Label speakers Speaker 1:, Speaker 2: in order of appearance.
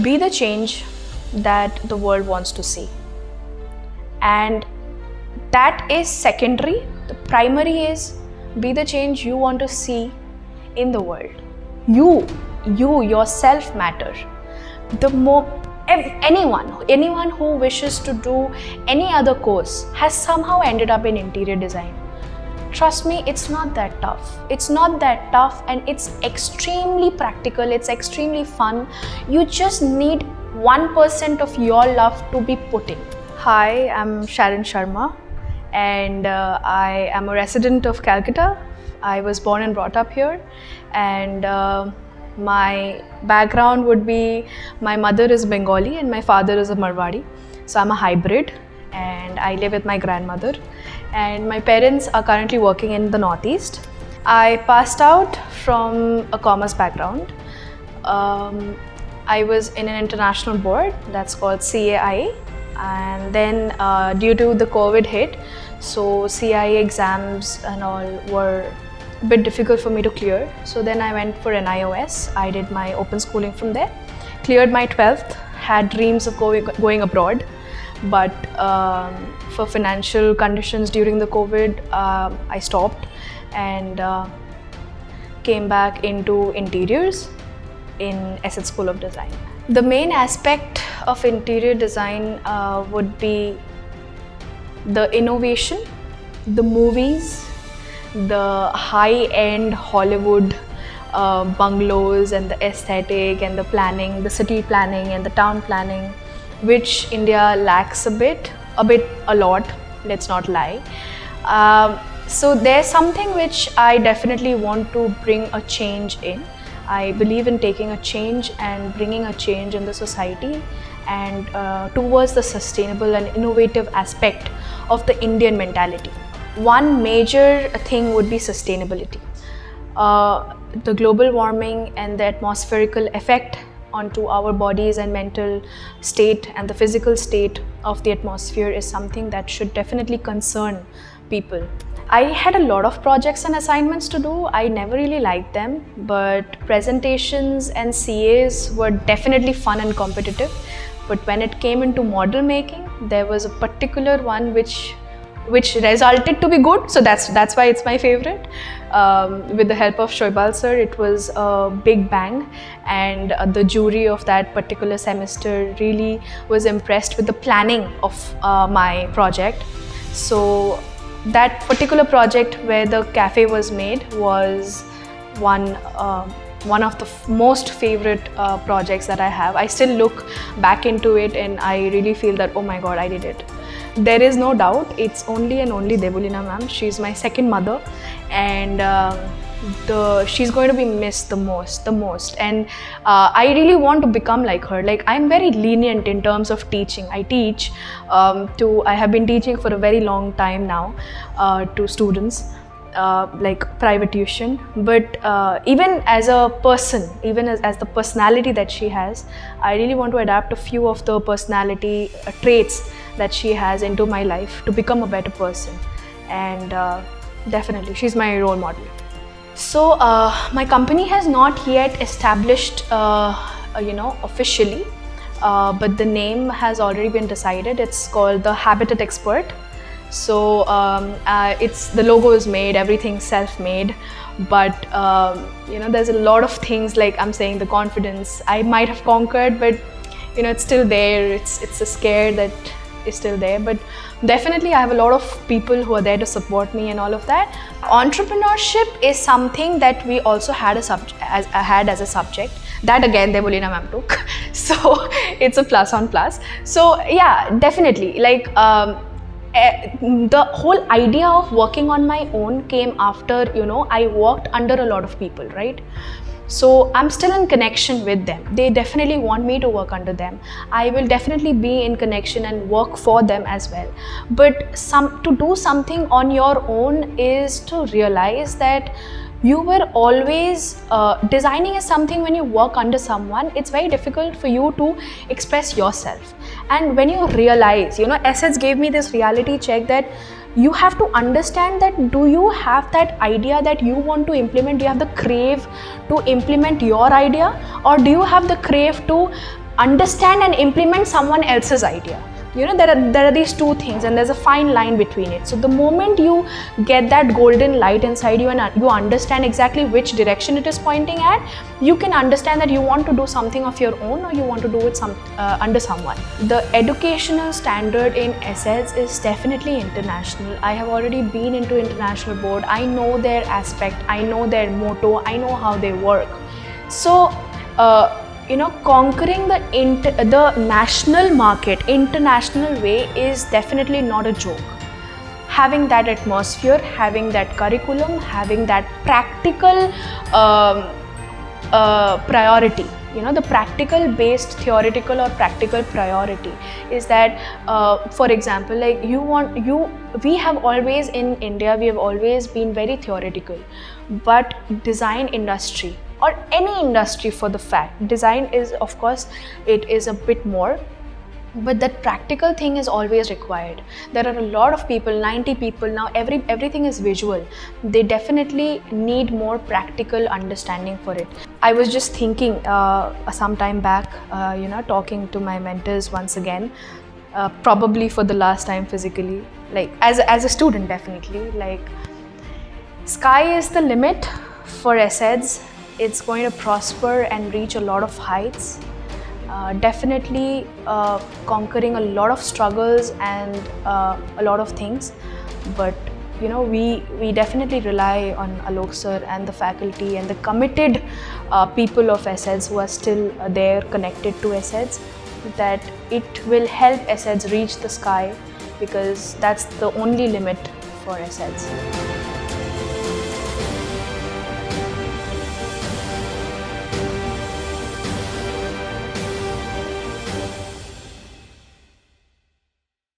Speaker 1: Be the change that the world wants to see. And that is secondary. The primary is be the change you want to see in the world. You yourself matter. Anyone who wishes to do any other course has somehow ended up in interior design. Trust me, it's not that tough. It's not that tough, and it's extremely practical. It's extremely fun. You just need 1% of your love to be put in. Hi, I'm Sharon Sharma, and I am a resident of Kolkata. I was born and brought up here, and my background would be my mother is Bengali and my father is a Marwari. So I'm a hybrid, and I live with my grandmother, and my parents are currently working in the Northeast. I passed out from a commerce background. I was in an international board that's called CAI, and then due to the COVID hit, so CAI exams and all were a bit difficult for me to clear. So then I went for NIOS. I did my open schooling from there, cleared my 12th, had dreams of going abroad, but for financial conditions during the COVID, I stopped and came back into interiors in ESEDS School of Design. The main aspect of interior design would be the innovation, the movies, the high-end Hollywood bungalows and the aesthetic and the planning, the city planning and the town planning, which India lacks a lot, let's not lie. So there's something which I definitely want to bring a change in. I believe in taking a change and bringing a change in the society and towards the sustainable and innovative aspect of the Indian mentality. One major thing would be sustainability. The global warming and the atmospherical effect onto our bodies and mental state and the physical state of the atmosphere is something that should definitely concern people. I had a lot of projects and assignments to do. I never really liked them, but presentations and CAs were definitely fun and competitive. But when it came into model making, there was a particular one which resulted to be good, so that's why it's my favorite. With the help of Shoibal sir, it was a big bang, and the jury of that particular semester really was impressed with the planning of my project. So that particular project where the cafe was made was one of the most favorite projects that I have. I still look back into it and I really feel that, oh my god, I did it. There is no doubt, it's only and only Debulina ma'am. She's my second mother, and she's going to be missed the most. And I really want to become like her. Like, I'm very lenient in terms of teaching. I have been teaching for a very long time now to students, like private tuition. But even as a person, even as the personality that she has, I really want to adapt a few of the personality traits that she has into my life to become a better person. And definitely, she's my role model. So my company has not yet established, officially, but the name has already been decided. It's called the Habitat Expert. So the logo is made, everything's self-made, but there's a lot of things, like I'm saying, the confidence I might have conquered, but it's still there. It's a scare that is still there, but definitely I have a lot of people who are there to support me and all of that. Entrepreneurship is something that we also had as a subject. That again, Debulina ma'am took. So it's a plus on plus. So yeah, definitely, like the whole idea of working on my own came after, I worked under a lot of people, right? So I'm still in connection with them. They definitely want me to work under them. I will definitely be in connection and work for them as well. But to do something on your own is to realize that you were always designing is something. When you work under someone, it's very difficult for you to express yourself. And when you realize, ESEDS gave me this reality check that you have to understand that, do you have that idea that you want to implement? Do you have the crave to implement your idea, or do you have the crave to understand and implement someone else's idea. You know, there are these two things, and there's a fine line between it. So the moment you get that golden light inside you and you understand exactly which direction it is pointing at, you can understand that you want to do something of your own, or you want to do it under someone. The educational standard in ESEDS is definitely international. I have already been into international board. I know their aspect, I know their motto, I know how they work. So conquering the national market international way is definitely not a joke. Having that atmosphere, having that curriculum, having that practical priority, the practical based theoretical or practical priority is that, for example, like we have always in India, we have always been very theoretical, but design industry, or any industry for the fact, design is, of course, it is a bit more, but that practical thing is always required. There are a lot of people, 90 people now, everything is visual. They definitely need more practical understanding for it. I was just thinking some time back, talking to my mentors once again, probably for the last time physically, like as a student, definitely, like sky is the limit for ESEDS. It's going to prosper and reach a lot of heights. Definitely conquering a lot of struggles and a lot of things, but we definitely rely on Alok sir and the faculty and the committed people of ESEDS who are still there connected to ESEDS, that it will help ESEDS reach the sky, because that's the only limit for ESEDS.